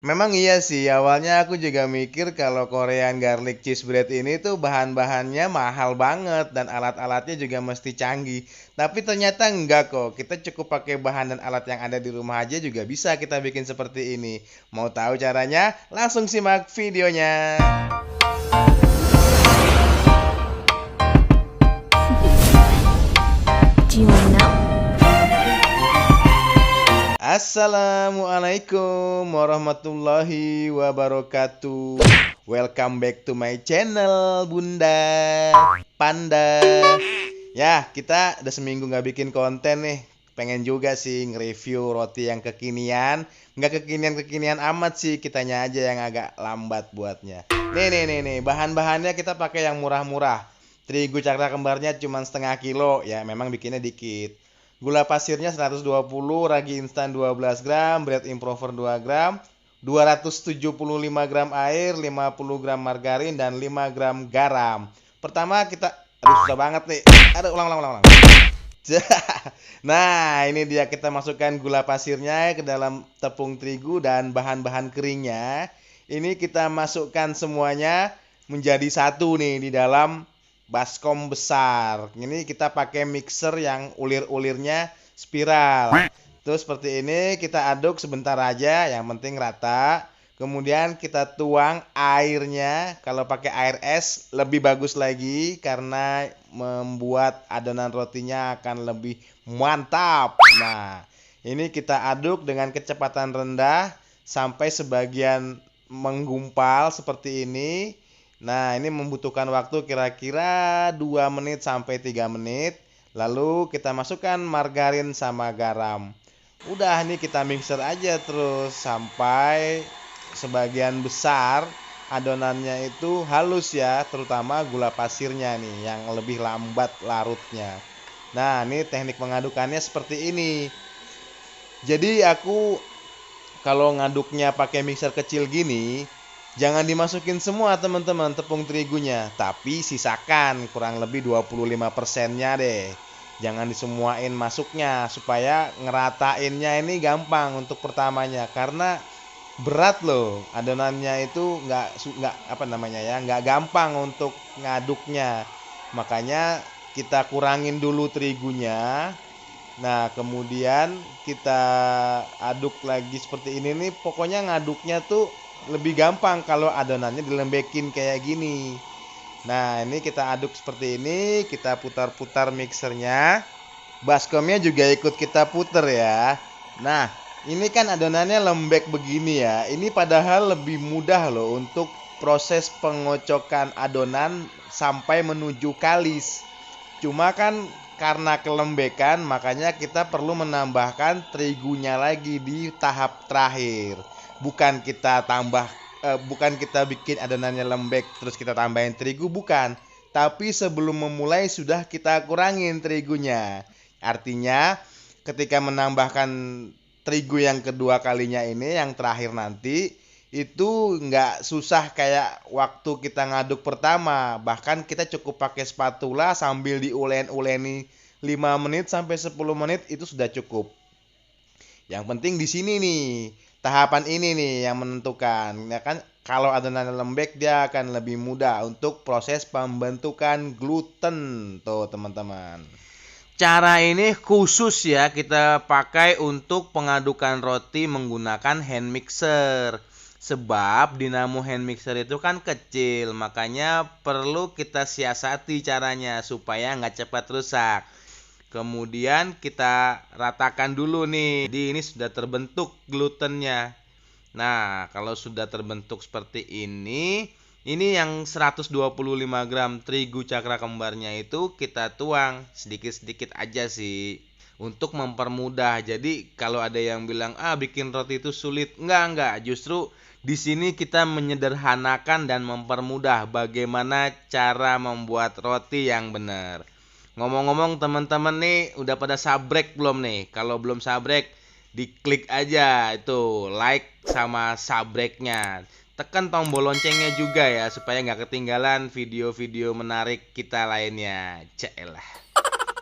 Memang iya sih, awalnya aku juga mikir kalau Korean garlic cheese bread ini tuh bahan-bahannya mahal banget dan alat-alatnya juga mesti canggih. Tapi ternyata enggak kok, kita cukup pakai bahan dan alat yang ada di rumah aja juga bisa kita bikin seperti ini. Mau tahu caranya? Langsung simak videonya. Do you wanna know? Assalamualaikum warahmatullahi wabarakatuh. Welcome back to my channel, Bunda Panda. Ya, kita udah seminggu nggak bikin konten nih. Pengen juga sih nge-review roti yang kekinian. Nggak kekinian-kekinian amat sih, kitanya aja yang agak lambat buatnya. Nih. Bahan-bahannya kita pakai yang murah-murah. Terigu cakra kembarnya cuma setengah kilo. Ya, memang bikinnya dikit. Gula pasirnya 120, ragi instan 12 gram, bread improver 2 gram, 275 gram air, 50 gram margarin, dan 5 gram garam. Pertama kita, aduh susah banget nih. Aduh, ulang. Nah, ini dia kita masukkan gula pasirnya ke dalam tepung terigu dan bahan-bahan keringnya. Ini kita masukkan semuanya menjadi satu nih di dalam baskom besar. Ini kita pakai mixer yang ulir-ulirnya spiral. Terus seperti ini kita aduk sebentar aja, yang penting rata. Kemudian kita tuang airnya. Kalau pakai air es lebih bagus lagi karena membuat adonan rotinya akan lebih mantap. Nah, ini kita aduk dengan kecepatan rendah sampai sebagian menggumpal seperti ini. Nah, ini membutuhkan waktu kira-kira 2 menit sampai 3 menit. Lalu kita masukkan margarin sama garam. Udah nih kita mixer aja terus sampai sebagian besar adonannya itu halus ya, terutama gula pasirnya nih yang lebih lambat larutnya. Nah, ini teknik mengadukannya seperti ini. Jadi aku kalau ngaduknya pakai mixer kecil gini, jangan dimasukin semua teman-teman tepung terigunya, tapi sisakan kurang lebih 25%-nya deh. Jangan disemuain masuknya supaya ngeratainnya ini gampang untuk pertamanya karena berat loh adonannya itu nggak apa namanya ya nggak gampang untuk ngaduknya, makanya kita kurangin dulu terigunya. Nah, kemudian kita aduk lagi seperti ini nih. Pokoknya ngaduknya tuh lebih gampang kalau adonannya dilembekin kayak gini. Nah, ini kita aduk seperti ini, kita putar-putar mixernya. Baskomnya juga ikut kita puter ya. Nah, ini kan adonannya lembek begini ya. Ini padahal lebih mudah loh untuk proses pengocokan adonan sampai menuju kalis. Cuma kan karena kelembekan makanya kita perlu menambahkan terigunya lagi di tahap terakhir. Bukan kita bukan kita bikin adonannya lembek terus kita tambahin terigu, bukan. Tapi sebelum memulai sudah kita kurangin terigunya. Artinya ketika menambahkan terigu yang kedua kalinya ini yang terakhir nanti itu nggak susah kayak waktu kita ngaduk pertama. Bahkan kita cukup pakai spatula sambil diulen-uleni 5 menit sampai 10 menit itu sudah cukup. Yang penting di sini nih, tahapan ini nih yang menentukan. Ya kan kalau adonan lembek dia akan lebih mudah untuk proses pembentukan gluten tuh teman-teman. Cara ini khusus ya kita pakai untuk pengadukan roti menggunakan hand mixer. Sebab dinamo hand mixer itu kan kecil, makanya perlu kita siasati caranya supaya nggak cepat rusak. Kemudian kita ratakan dulu nih. Jadi ini sudah terbentuk glutennya. Nah, kalau sudah terbentuk seperti ini yang 125 gram terigu cakra kembarnya itu kita tuang sedikit-sedikit aja sih untuk mempermudah. Jadi kalau ada yang bilang bikin roti itu sulit, enggak, justru di sini kita menyederhanakan dan mempermudah bagaimana cara membuat roti yang benar. Ngomong-ngomong teman-teman nih, udah pada sabrek belum nih? Kalau belum sabrek, diklik aja itu like sama sabreknya. Tekan tombol loncengnya juga ya supaya nggak ketinggalan video-video menarik kita lainnya. Cailah.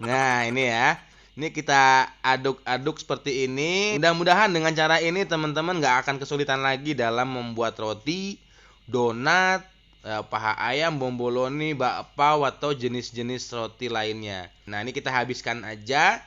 Nah, ini ya. Ini kita aduk-aduk seperti ini. Mudah-mudahan dengan cara ini teman-teman nggak akan kesulitan lagi dalam membuat roti, donat, paha ayam, bomboloni, bakpao, atau jenis-jenis roti lainnya. Nah, ini kita habiskan aja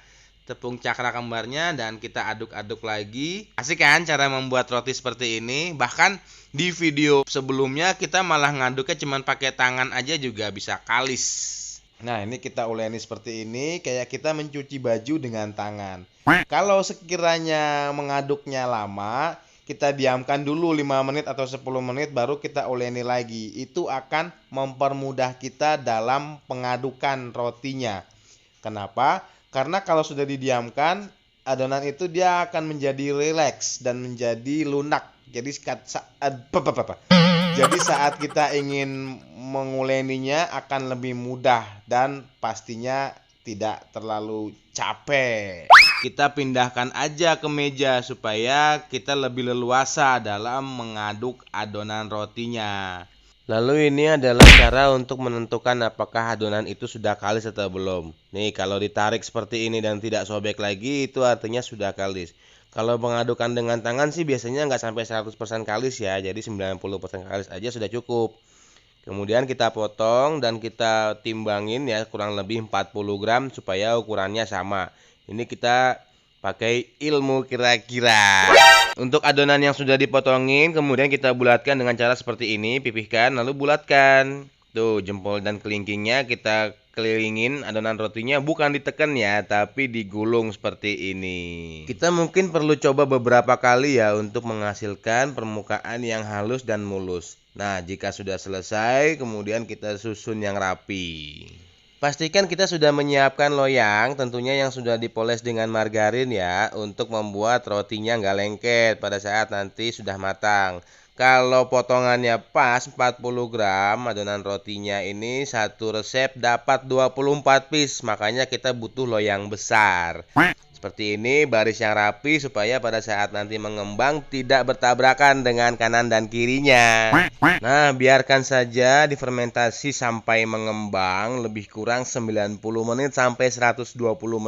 tepung cakra kembarnya dan kita aduk-aduk lagi. Asik kan cara membuat roti seperti ini? Bahkan di video sebelumnya kita malah ngaduknya cuman pakai tangan aja juga bisa kalis. Nah, ini kita uleni seperti ini, kayak kita mencuci baju dengan tangan. Kalau sekiranya mengaduknya lama, kita diamkan dulu 5 menit atau 10 menit baru kita uleni lagi. Itu akan mempermudah kita dalam pengadukan rotinya. Kenapa? Karena kalau sudah didiamkan, adonan itu dia akan menjadi rileks dan menjadi lunak. Jadi saat kita ingin menguleninya akan lebih mudah dan pastinya tidak terlalu capek. Kita pindahkan aja ke meja supaya kita lebih leluasa dalam mengaduk adonan rotinya. Lalu ini adalah cara untuk menentukan apakah adonan itu sudah kalis atau belum. Nih, kalau ditarik seperti ini dan tidak sobek lagi, itu artinya sudah kalis. Kalau mengadukan dengan tangan sih biasanya nggak sampai 100% kalis ya, jadi 90% kalis aja sudah cukup. Kemudian kita potong dan kita timbangin ya, kurang lebih 40 gram supaya ukurannya sama. Ini kita pakai ilmu kira-kira. Untuk adonan yang sudah dipotongin, kemudian kita bulatkan dengan cara seperti ini, pipihkan lalu bulatkan. Tuh, jempol dan kelingkingnya kita kelilingin adonan rotinya, bukan ditekan ya, tapi digulung seperti ini. Kita mungkin perlu coba beberapa kali ya untuk menghasilkan permukaan yang halus dan mulus. Nah, jika sudah selesai, kemudian kita susun yang rapi. Pastikan kita sudah menyiapkan loyang, tentunya yang sudah dipoles dengan margarin ya, untuk membuat rotinya nggak lengket pada saat nanti sudah matang. Kalau potongannya pas 40 gram adonan rotinya ini satu resep dapat 24 piece, makanya kita butuh loyang besar. Seperti ini, baris yang rapi supaya pada saat nanti mengembang tidak bertabrakan dengan kanan dan kirinya. Nah, biarkan saja difermentasi sampai mengembang lebih kurang 90 menit sampai 120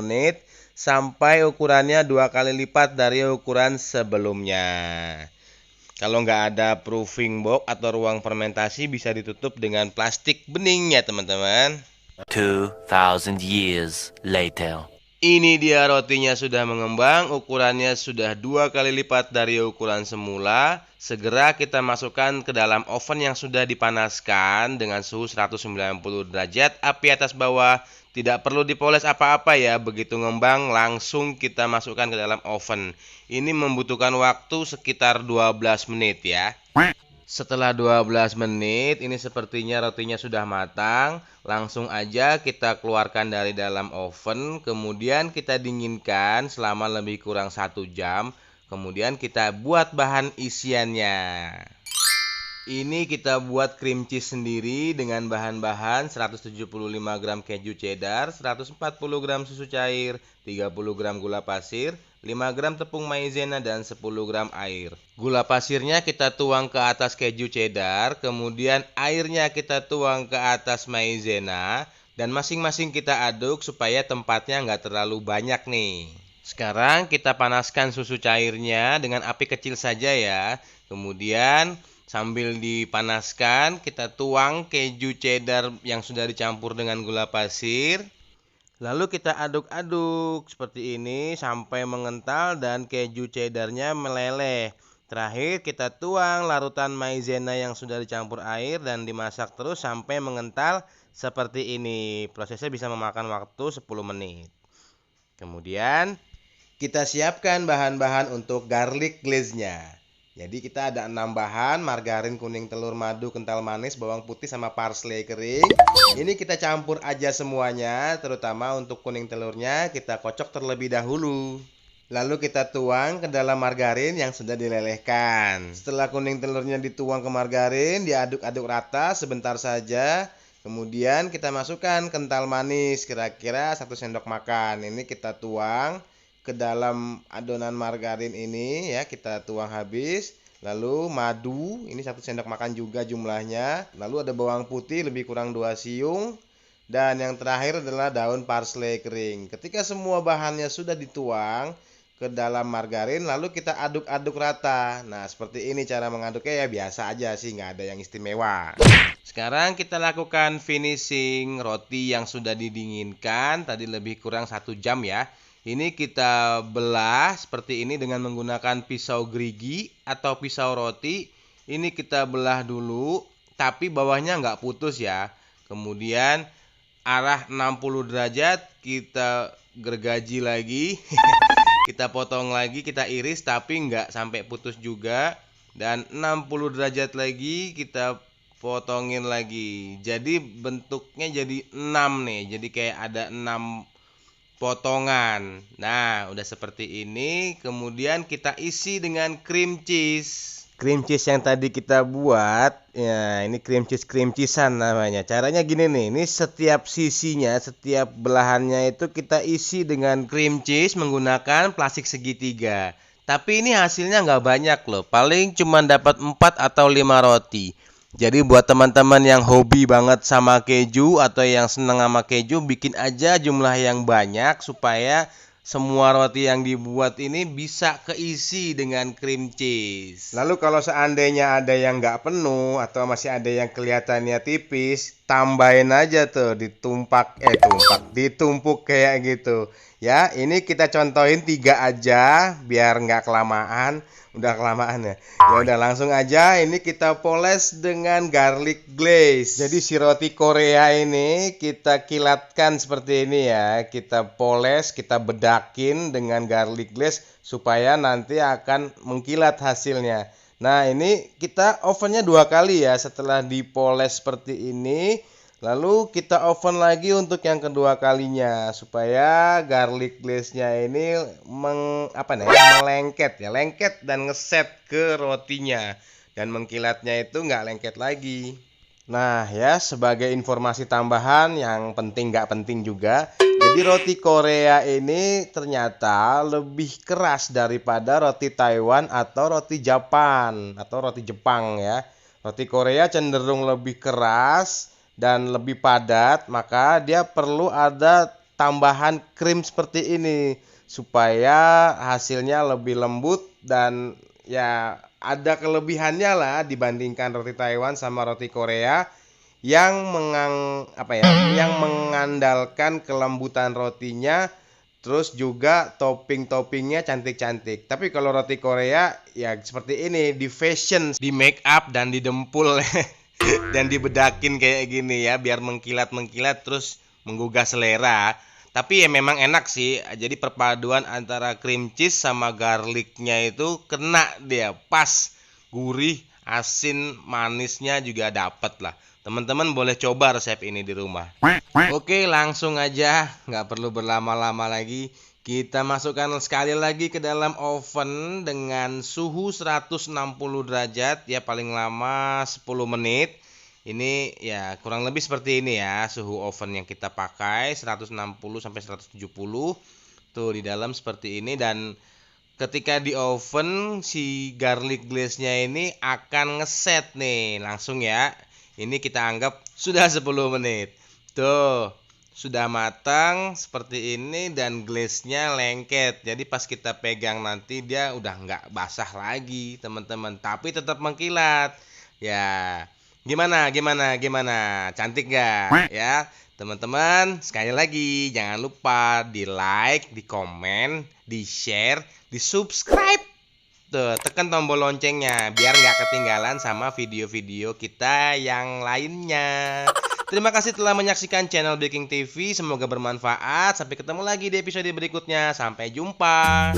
menit sampai ukurannya 2 kali lipat dari ukuran sebelumnya. Kalau nggak ada proofing box atau ruang fermentasi bisa ditutup dengan plastik bening ya teman-teman. 2000 years later. Ini dia rotinya sudah mengembang, ukurannya sudah 2 kali lipat dari ukuran semula. Segera kita masukkan ke dalam oven yang sudah dipanaskan dengan suhu 190 derajat, api atas bawah. Tidak perlu dipoles apa-apa ya, begitu ngembang langsung kita masukkan ke dalam oven. Ini membutuhkan waktu sekitar 12 menit ya. Setelah 12 menit, ini sepertinya rotinya sudah matang. Langsung aja kita keluarkan dari dalam oven. Kemudian kita dinginkan selama lebih kurang 1 jam. Kemudian kita buat bahan isiannya. Ini kita buat cream cheese sendiri dengan bahan-bahan 175 gram keju cheddar, 140 gram susu cair, 30 gram gula pasir, 5 gram tepung maizena, dan 10 gram air. Gula pasirnya kita tuang ke atas keju cheddar, kemudian airnya kita tuang ke atas maizena, dan masing-masing kita aduk supaya tempatnya nggak terlalu banyak nih. Sekarang kita panaskan susu cairnya dengan api kecil saja ya. Kemudian sambil dipanaskan, kita tuang keju cheddar yang sudah dicampur dengan gula pasir. Lalu kita aduk-aduk seperti ini sampai mengental dan keju cheddarnya meleleh. Terakhir kita tuang larutan maizena yang sudah dicampur air dan dimasak terus sampai mengental seperti ini. Prosesnya bisa memakan waktu 10 menit. Kemudian kita siapkan bahan-bahan untuk garlic glaze-nya. Jadi kita ada 6 bahan, margarin, kuning, telur, madu, kental manis, bawang putih, sama parsley kering. Ini kita campur aja semuanya, terutama untuk kuning telurnya kita kocok terlebih dahulu. Lalu kita tuang ke dalam margarin yang sudah dilelehkan. Setelah kuning telurnya dituang ke margarin, diaduk-aduk rata sebentar saja. Kemudian kita masukkan kental manis, kira-kira 1 sendok makan. Ini kita tuang ke dalam adonan margarin ini ya, kita tuang habis. Lalu madu, ini 1 sendok makan juga jumlahnya. Lalu ada bawang putih lebih kurang 2 siung. Dan yang terakhir adalah daun parsley kering. Ketika semua bahannya sudah dituang ke dalam margarin, lalu kita aduk-aduk rata. Nah, seperti ini cara mengaduknya, ya biasa aja sih, nggak ada yang istimewa. Sekarang kita lakukan finishing roti yang sudah didinginkan. Tadi lebih kurang 1 jam ya. Ini kita belah seperti ini dengan menggunakan pisau gerigi atau pisau roti. Ini kita belah dulu, tapi bawahnya nggak putus ya. Kemudian arah 60 derajat kita gergaji lagi. Kita potong lagi, kita iris tapi nggak sampai putus juga. Dan 60 derajat lagi kita potongin lagi. Jadi bentuknya jadi 6 nih. Jadi kayak ada 6 potongan. Nah, udah seperti ini. Kemudian kita isi dengan cream cheese. Cream cheese yang tadi kita buat, ya ini cream cheesean namanya. Caranya gini nih, ini setiap sisinya, setiap belahannya itu kita isi dengan cream cheese menggunakan plastik segitiga. Tapi ini hasilnya nggak banyak loh, paling cuma dapat 4 atau 5 roti. Jadi buat teman-teman yang hobi banget sama keju atau yang seneng sama keju, bikin aja jumlah yang banyak supaya semua roti yang dibuat ini bisa keisi dengan cream cheese. Lalu kalau seandainya ada yang nggak penuh atau masih ada yang kelihatannya tipis, tambahin aja tuh ditumpuk kayak gitu. Ya, ini kita contohin 3 aja biar nggak kelamaan. Udah kelamaan ya. Ya udah langsung aja, ini kita poles dengan garlic glaze. Jadi si roti Korea ini kita kilatkan seperti ini ya. Kita poles, kita bedakin dengan garlic glaze supaya nanti akan mengkilat hasilnya. Nah, ini kita ovennya 2 kali ya. Setelah dipoles seperti ini, lalu kita oven lagi untuk yang kedua kalinya supaya garlic glaze-nya ini lengket dan ngeset ke rotinya, dan mengkilatnya itu nggak lengket lagi. Nah ya, sebagai informasi tambahan yang penting nggak penting juga, jadi roti Korea ini ternyata lebih keras daripada roti Taiwan atau roti Jepang ya. Roti Korea cenderung lebih keras dan lebih padat, maka dia perlu ada tambahan krim seperti ini supaya hasilnya lebih lembut dan ya ada kelebihannya lah dibandingkan roti Taiwan sama roti Korea yang mengandalkan kelembutan rotinya, terus juga topping-toppingnya cantik-cantik. Tapi kalau roti Korea ya seperti ini, di fashion, di make up dan didempul dan dibedakin kayak gini ya, biar mengkilat terus menggugah selera. Tapi ya memang enak sih. Jadi perpaduan antara cream cheese sama garlicnya itu kena dia, pas, gurih, asin, manisnya juga dapet lah. Teman-teman boleh coba resep ini di rumah. Oke, langsung aja, nggak perlu berlama-lama lagi. Kita masukkan sekali lagi ke dalam oven dengan suhu 160 derajat ya, paling lama 10 menit. Ini ya kurang lebih seperti ini ya suhu oven yang kita pakai, 160 sampai 170. Tuh di dalam seperti ini, dan ketika di oven si garlic glaze-nya ini akan ngeset nih langsung ya. Ini kita anggap sudah 10 menit. Tuh, sudah matang seperti ini dan glaze-nya lengket. Jadi pas kita pegang nanti dia udah nggak basah lagi, teman-teman, tapi tetap mengkilat. Ya, gimana? Cantik nggak? Ya, teman-teman, sekali lagi jangan lupa di like, di komen, di share, di subscribe. Tuh, tekan tombol loncengnya biar nggak ketinggalan sama video-video kita yang lainnya. Terima kasih telah menyaksikan channel Baking TV. Semoga bermanfaat. Sampai ketemu lagi di episode berikutnya. Sampai jumpa.